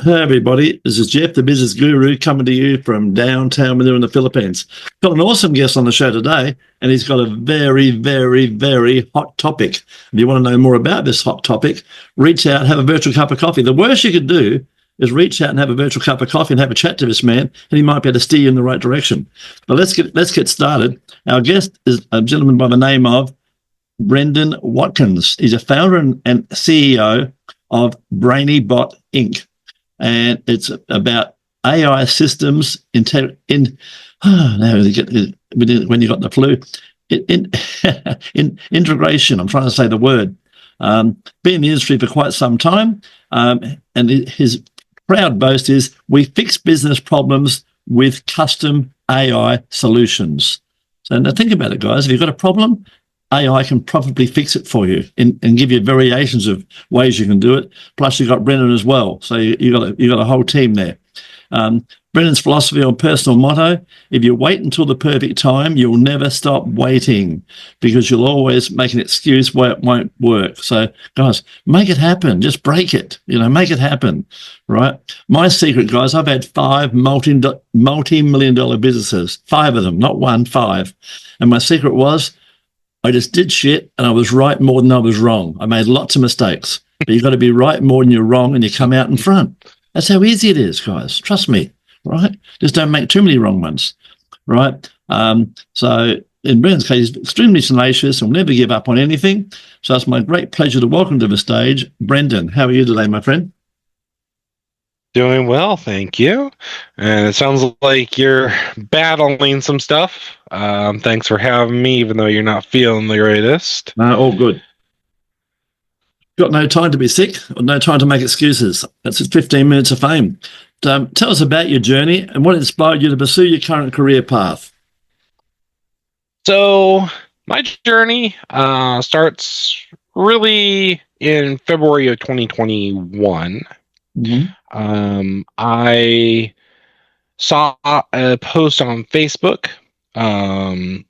Hey everybody, this is Jeff, the business guru, coming to you from downtown Manila in the Philippines. Got an awesome guest on the show today, and he's got a very, very, very hot topic. If you want to know more about this hot topic, reach out, have a virtual cup of coffee. The worst you could do is reach out and have a virtual cup of coffee and have a chat to this man, and he might be able to steer you in the right direction. But let's get started. Our guest is a gentleman by the name of Brendan Watkins. He's a founder and CEO of Brainy Inc. And it's about AI systems when you got the flu, integration. I'm trying to say the word. Been in the industry for quite some time, and his proud boast is we fix business problems with custom AI solutions. So now think about it, guys. If you've got a problem, AI can probably fix it for you and give you variations of ways you can do it. Plus, you've got Brendan as well. So you got a whole team there. Brendan's philosophy or personal motto: if you wait until the perfect time, you'll never stop waiting, because you'll always make an excuse why it won't work. So, guys, make it happen. Just break it. Make it happen, right? My secret, guys, I've had 5 multi-million-dollar businesses, 5 of them, not one, 5. And my secret was, I just did shit and I was right more than I was wrong. I made lots of mistakes, but you've got to be right more than you're wrong, and you come out in front. That's how easy it is, guys. Trust me, right? Just don't make too many wrong ones, right? So in Brendan's case, he's extremely tenacious and will never give up on anything. So it's my great pleasure to welcome to the stage, Brendan. How are you today, my friend? Doing well, thank you. And it sounds like you're battling some stuff. Thanks for having me, even though you're not feeling the greatest. No, all good. Got no time to be sick or no time to make excuses. That's 15 minutes of fame. Tell us about your journey and what inspired you to pursue your current career path. So my journey starts really in February of 2021. Mm-hmm. I saw a post on Facebook from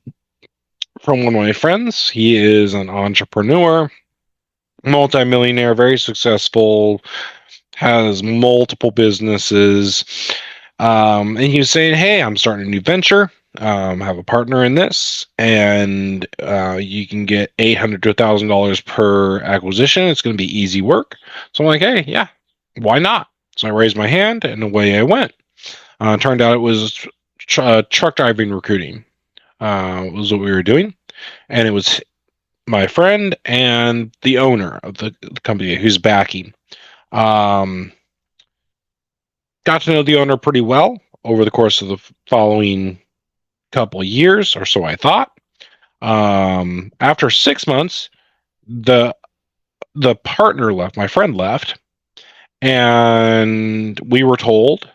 one of my friends. He is an entrepreneur, multimillionaire, very successful, has multiple businesses. And he was saying, hey, I'm starting a new venture. I have a partner in this, and you can get $800 to $1,000 per acquisition. It's going to be easy work. So I'm like, hey, yeah, why not? So I raised my hand, and away I went. Turned out it was truck driving recruiting was what we were doing. And it was my friend and the owner of the company who's backing. Got to know the owner pretty well over the course of the following couple of years, or so I thought. After 6 months, the partner left, my friend left, and we were told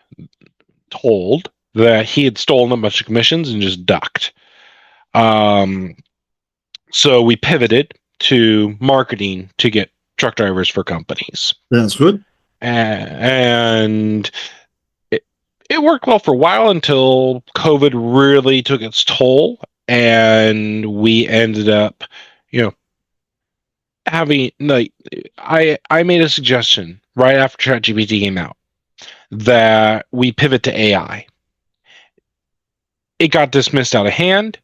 that he had stolen a bunch of commissions and just ducked. So we pivoted to marketing to get truck drivers for companies. That's good. And it worked well for a while until COVID really took its toll, and we ended up, having, like, I made a suggestion right after ChatGPT came out that we pivot to AI. It got dismissed out of hand.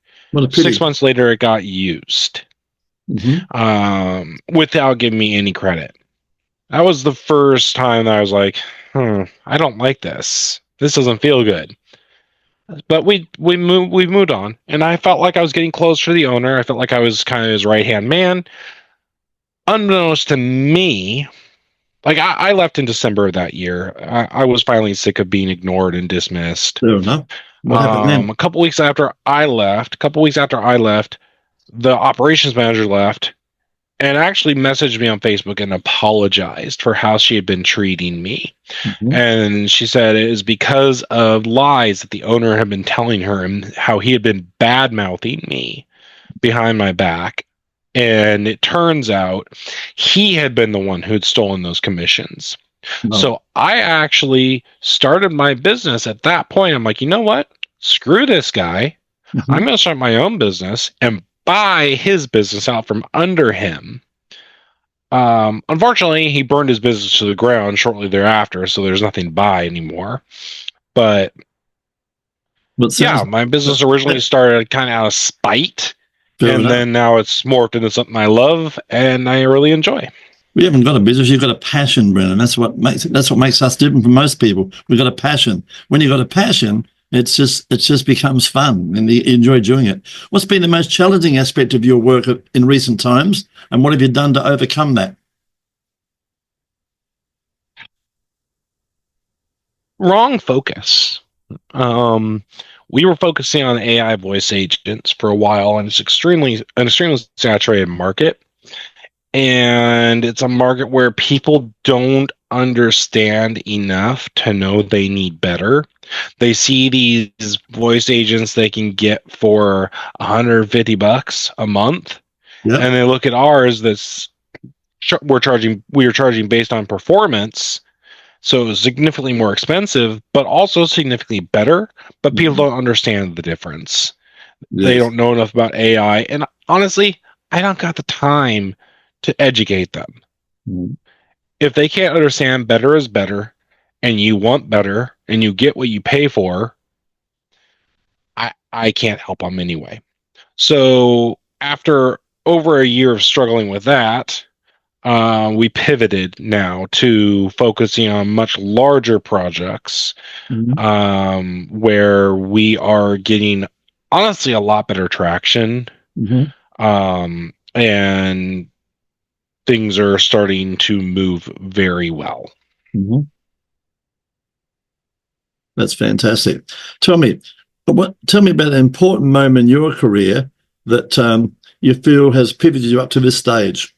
6 months later, it got used, without giving me any credit. That was the first time that I was like, I don't like this. This doesn't feel good. But we moved on, and I felt like I was getting close to the owner. I felt like I was kind of his right-hand man. Unbeknownst to me, like I left in December of that year. I was finally sick of being ignored and dismissed. Fair enough. What happened then? A couple weeks after I left, the operations manager left and actually messaged me on Facebook and apologized for how she had been treating me. Mm-hmm. And she said it is because of lies that the owner had been telling her and how he had been bad-mouthing me behind my back. And it turns out he had been the one who had stolen those commissions. Oh. So I actually started my business at that point. I'm like, you know what? Screw this guy. Mm-hmm. I'm going to start my own business and buy his business out from under him. Unfortunately, he burned his business to the ground shortly thereafter, so there's nothing to buy anymore. But yeah, my business originally started kind of out of spite, and then now it's morphed into something I love and I really enjoy. We haven't got a business, you've got a passion, Brendan. That's what makes us different from most people. We've got a passion. When you've got a passion, it just becomes fun and you enjoy doing it. What's been the most challenging aspect of your work in recent times, and what have you done to overcome that? Wrong focus. We were focusing on AI voice agents for a while, and it's an extremely saturated market. And it's a market where people don't understand enough to know they need better. They see these voice agents they can get for $150 a month, and they look at ours we are charging based on performance, so it was significantly more expensive, but also significantly better. But people don't understand the difference. They don't know enough about AI, and honestly, I don't got the time to educate them. If they can't understand better is better, and you want better, and you get what you pay for, I can't help them anyway. So after over a year of struggling with that, we pivoted now to focusing on much larger projects, where we are getting, honestly, a lot better traction, and things are starting to move very well. That's fantastic. Tell me about an important moment in your career that you feel has pivoted you up to this stage.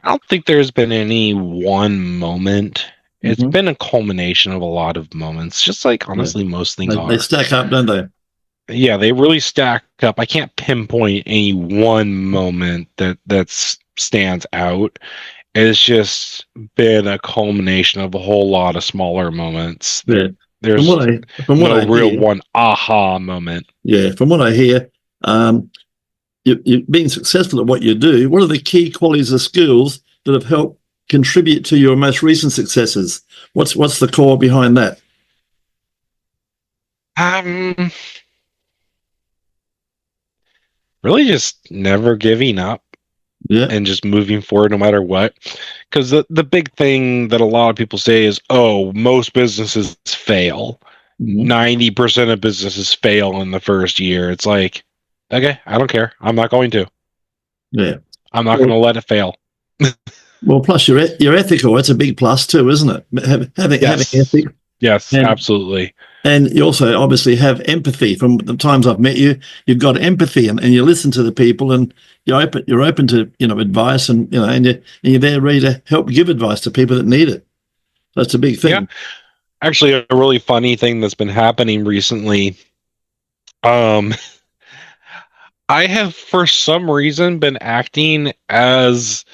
I don't think there's been any one moment. It's been a culmination of a lot of moments, just like honestly most things are. They stack up, don't they? Yeah, they really stack up. I can't pinpoint any one moment that stands out. It's just been a culmination of a whole lot of smaller moments. Yeah. There's no real one aha moment. Yeah, from what I hear, you're being successful at what you do. What are the key qualities or skills that have helped contribute to your most recent successes? What's the core behind that? Really just never giving up, and just moving forward no matter what. Because the big thing that a lot of people say is, oh, most businesses fail. 90% of businesses fail in the first year. It's like, okay, I don't care. I'm not going to. Yeah. I'm not going to let it fail. Well, plus you're ethical. That's a big plus too, isn't it? Having ethics. Yes, absolutely. And you also obviously have empathy. From the times I've met you, you've got empathy, and you listen to the people, and you're open to advice, and and you're there ready to help give advice to people that need it. That's a big thing. Yeah. Actually, a really funny thing that's been happening recently. I have, for some reason, been acting as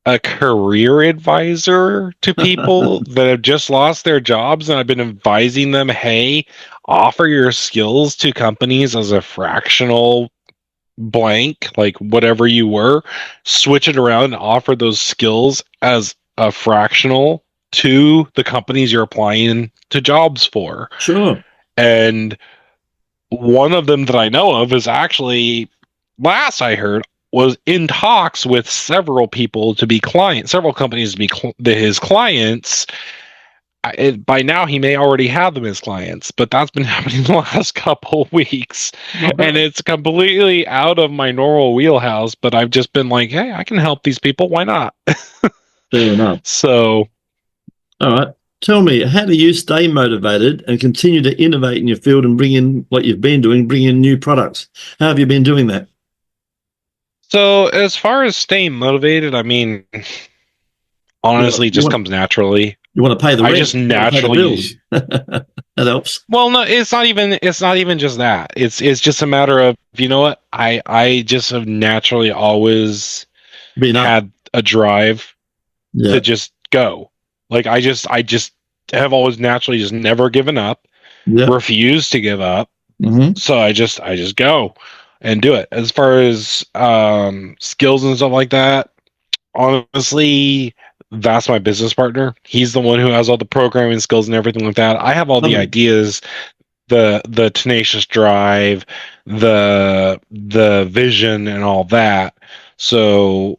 a career advisor to people that have just lost their jobs, and I've been advising them, hey, offer your skills to companies as a fractional blank, like whatever you were, switch it around and offer those skills as a fractional to the companies you're applying to jobs for. Sure. And one of them that I know of is actually, last I heard, was in talks with several people to be clients, several companies to be his clients. By now, he may already have them as clients, but that's been happening the last couple of weeks. And it's completely out of my normal wheelhouse, but I've just been like, hey, I can help these people. Why not? Fair enough. So, all right. Tell me, how do you stay motivated and continue to innovate in your field and bring in what you've been doing, bring in new products? How have you been doing that? So as far as staying motivated, I mean, honestly, just comes naturally. You want to pay the rent. I just naturally that helps. Well, no, it's not even just that. It's just a matter of, you know what? I just have naturally always had a drive to just go. Like I just have always naturally just never given up, refused to give up. So I just go. and do it. As far as skills and stuff like that, honestly, that's my business partner. He's the one who has all the programming skills and everything like that. I have all the ideas, the tenacious drive, the vision and all that. So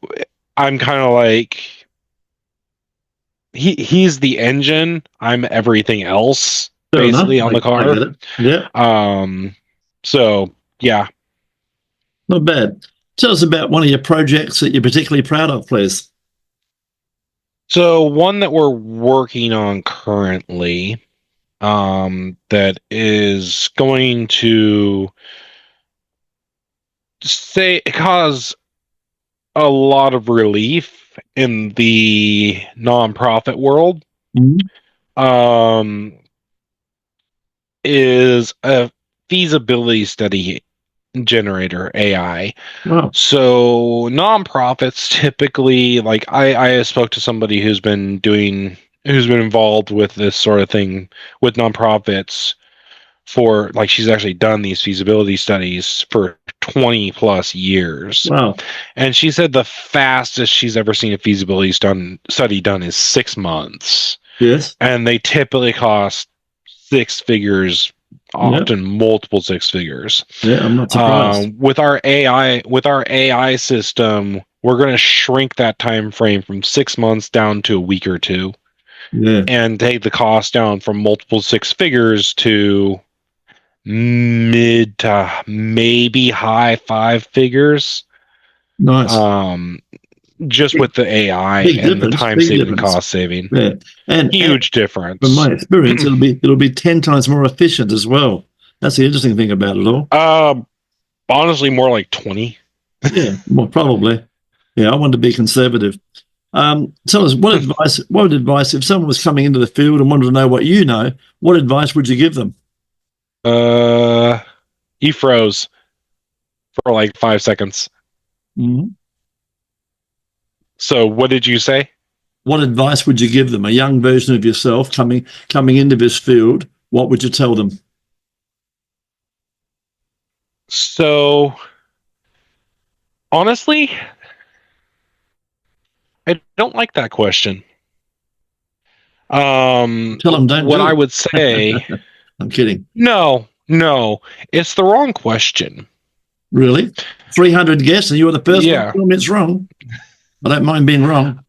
I'm kind of like, he's the engine, I'm everything else. Fair basically enough. on the car. I get it. Yeah. So yeah. Not bad. Tell us about one of your projects that you're particularly proud of, please. So one that we're working on currently, that is going to cause a lot of relief in the nonprofit world, is a feasibility study generator AI. Wow. So nonprofits typically, like I spoke to somebody who's been involved with this sort of thing with nonprofits for, like, she's actually done these feasibility studies for 20 plus years. Wow. And she said the fastest she's ever seen a feasibility study done is 6 months. Yes. And they typically cost 6 figures, often multiple 6 figures. Yeah, I'm not surprised. With our AI system, we're going to shrink that time frame from 6 months down to a week or two. Yeah. And take the cost down from multiple 6 figures to mid to maybe high 5 figures. Nice. Just with the AI and the time saving, cost saving. Yeah. And huge difference. From my experience, it'll be 10 times more efficient as well. That's the interesting thing about it all. Honestly, more like 20. Yeah, well, probably. Yeah, I want to be conservative. Tell us, what advice, if someone was coming into the field and wanted to know what you know, what advice would you give them? You froze for like 5 seconds. Mm-hmm. So what did you say? What advice would you give them? A young version of yourself coming into this field, what would you tell them? So honestly, I don't like that question. Tell them don't. What I would say. I'm kidding. No, it's the wrong question. Really? 300 guests, and you were the first one to tell me it's wrong. I don't mind being wrong.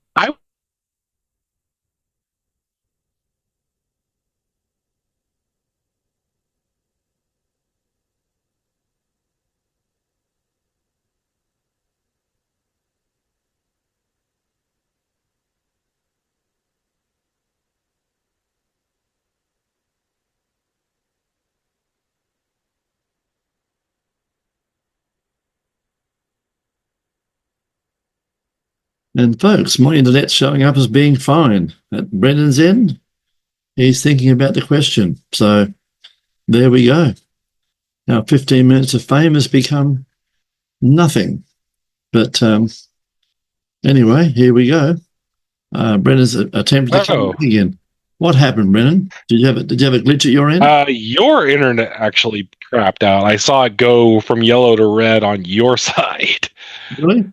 And folks, my internet's showing up as being fine. At Brendan's end, he's thinking about the question. So there we go. Now 15 minutes of fame has become nothing. But anyway, here we go. Brendan's attempting to come back again. What happened, Brendan? Did you have a glitch at your end? Your internet actually crapped out. I saw it go from yellow to red on your side. Really?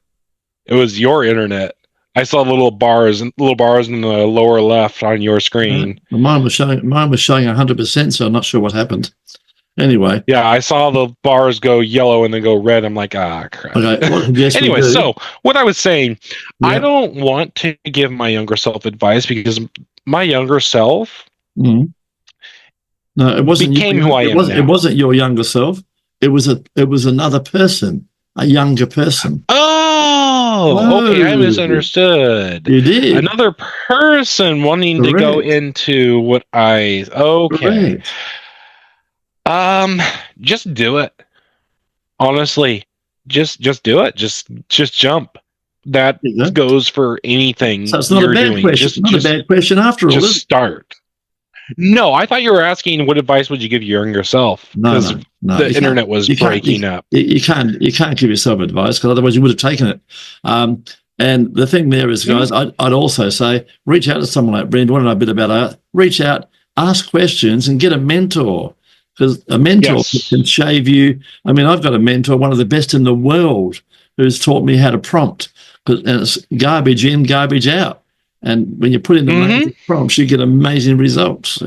It was your internet. I saw little bars in the lower left on your screen. Well, mine was showing 100%, so I'm not sure what happened. Anyway. Yeah, I saw the bars go yellow and then go red. I'm like, crap. Okay. Well, anyway, so what I was saying, I don't want to give my younger self advice because my younger self no, it wasn't became who I am now. It wasn't your younger self. It was another person, a younger person. Oh, okay, I misunderstood. You did. Another person wanting to go into what I... Okay. Correct. Just do it. Honestly, just do it. Just jump. That goes for anything. So it's not a bad question. Not a bad question after all. Just start. No, I thought you were asking what advice would you give your younger self? No. The internet was breaking up. You can't give yourself advice because otherwise you would have taken it. And the thing there is, guys, I'd also say reach out to someone like Brendan. Want to know a bit about art? Reach out, ask questions, and get a mentor. because a mentor can shave you. I mean, I've got a mentor, one of the best in the world, who's taught me how to prompt. And it's garbage in, garbage out. And when you put in amazing prompts, you get amazing results,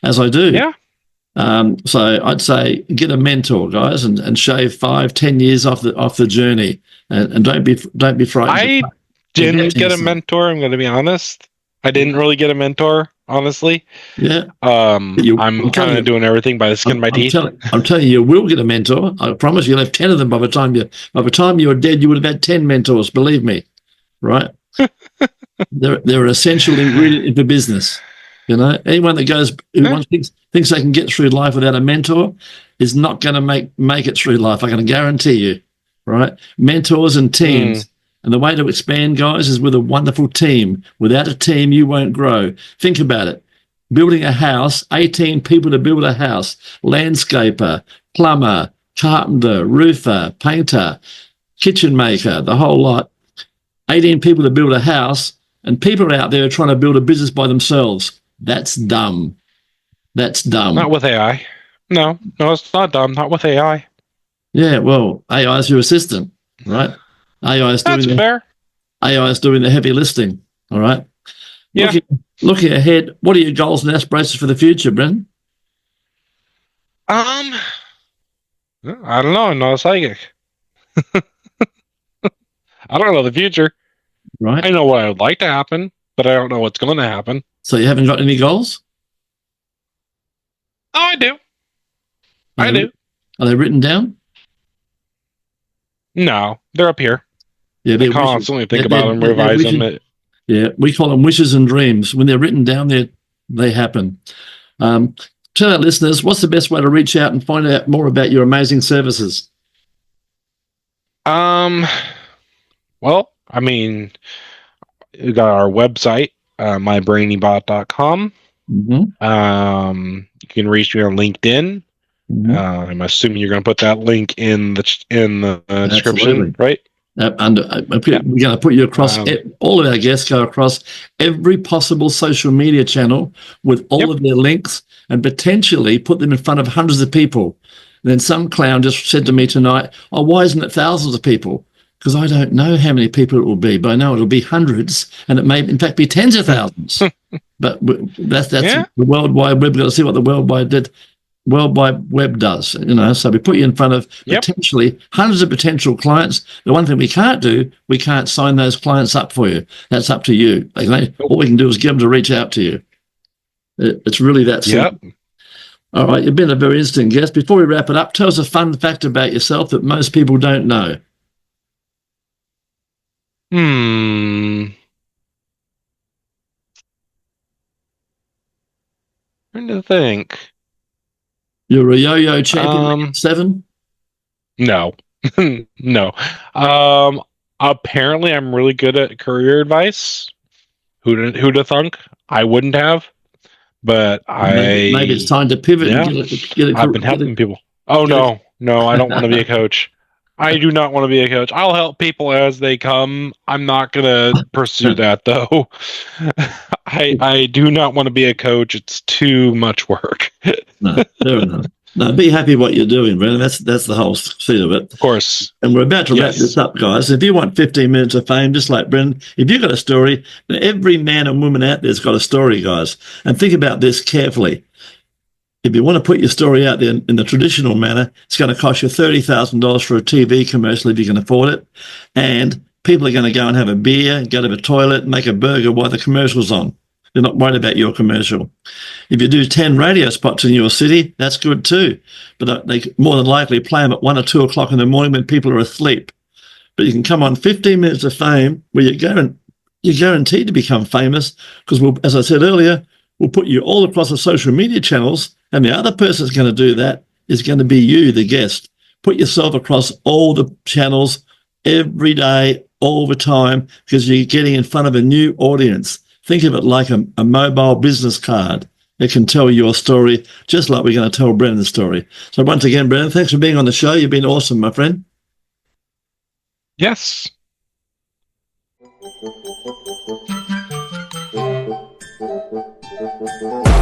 as I do. Yeah. So I'd say get a mentor, guys, and shave 5-10 years off the journey, and don't be frightened. I didn't get a mentor. I'm going to be honest. I didn't really get a mentor, honestly. Yeah. I'm kind of doing everything by the skin of my teeth. I'm telling you, you will get a mentor. I promise you'll have 10 of them by the time you're dead. You would have had 10 mentors. Believe me, right? they're an essential ingredient in the business. Anyone that thinks they can get through life without a mentor is not going to make it through life. I can guarantee you, right? Mentors and teams. And the way to expand, guys, is with a wonderful team. Without a team, you won't grow. Think about it. Building a house, 18 people to build a house, landscaper, plumber, carpenter, roofer, painter, kitchen maker, the whole lot. 18 people to build a house, and people out there are trying to build a business by themselves. That's dumb. That's dumb. Not with AI. No, it's not dumb. Not with AI. Yeah, well, AI is your assistant, right? AI is doing the heavy lifting. All right. Yeah. Looking ahead, what are your goals and aspirations for the future, Brendan? I don't know. I'm not a psychic. I don't know the future. Right. I know what I would like to happen, but I don't know what's going to happen. So you haven't got any goals? Oh, I do. I do. Are they written down? No, they're up here. Yeah, I constantly think about them, revise them. Yeah, we call them wishes and dreams. When they're written down, they happen. Tell our listeners, what's the best way to reach out and find out more about your amazing services? Well, I mean, we got our website, mybrainybot.com. You can reach me on LinkedIn. I'm assuming you're going to put that link in the description, right? We're going to put you across. All of our guests go across every possible social media channel with all of their links, and potentially put them in front of hundreds of people. And then some clown just said to me tonight, "Oh, why isn't it thousands of people?" Because I don't know how many people it will be, but I know it'll be hundreds, and it may in fact be tens of thousands. But that's the World Wide Web. We've got to see what the World Wide Web does, so we put you in front of potentially hundreds of potential clients. The one thing we can't do, we can't sign those clients up for you. That's up to you. All we can do is get them to reach out to you. It's really that simple. Yep. All right, you've been a very interesting guest. Before we wrap it up, tell us a fun fact about yourself that most people don't know. Trying to think. You're a yo-yo champion, 7? No. No. Apparently I'm really good at career advice. Who'd have thunk? I wouldn't have. But maybe it's time to pivot and I've been helping people. Oh, no, I don't want to be a coach. I do not want to be a coach. I'll help people as they come. I'm not going to pursue that, though. I do not want to be a coach. It's too much work. No, fair enough. No, be happy what you're doing, Brendan. That's the whole seed of it. Of course. And we're about to wrap this up, guys. If you want 15 minutes of fame, just like Brendan, if you've got a story, every man and woman out there's got a story, guys. And think about this carefully. If you want to put your story out there in the traditional manner, it's going to cost you $30,000 for a TV commercial if you can afford it. And people are going to go and have a beer, go to the toilet, make a burger while the commercial's on. They're not worried about your commercial. If you do 10 radio spots in your city, that's good too. But they more than likely play them at 1 or 2 o'clock in the morning when people are asleep. But you can come on 15 minutes of fame where you're guaranteed to become famous because, as I said earlier, we'll put you all across the social media channels, and the other person that's going to do that is going to be you, the guest. Put yourself across all the channels every day, all the time, because you're getting in front of a new audience. Think of it like a mobile business card. It can tell your story just like we're going to tell Brendan's story. So once again, Brendan, thanks for being on the show. You've been awesome, my friend. Yes. Thank you.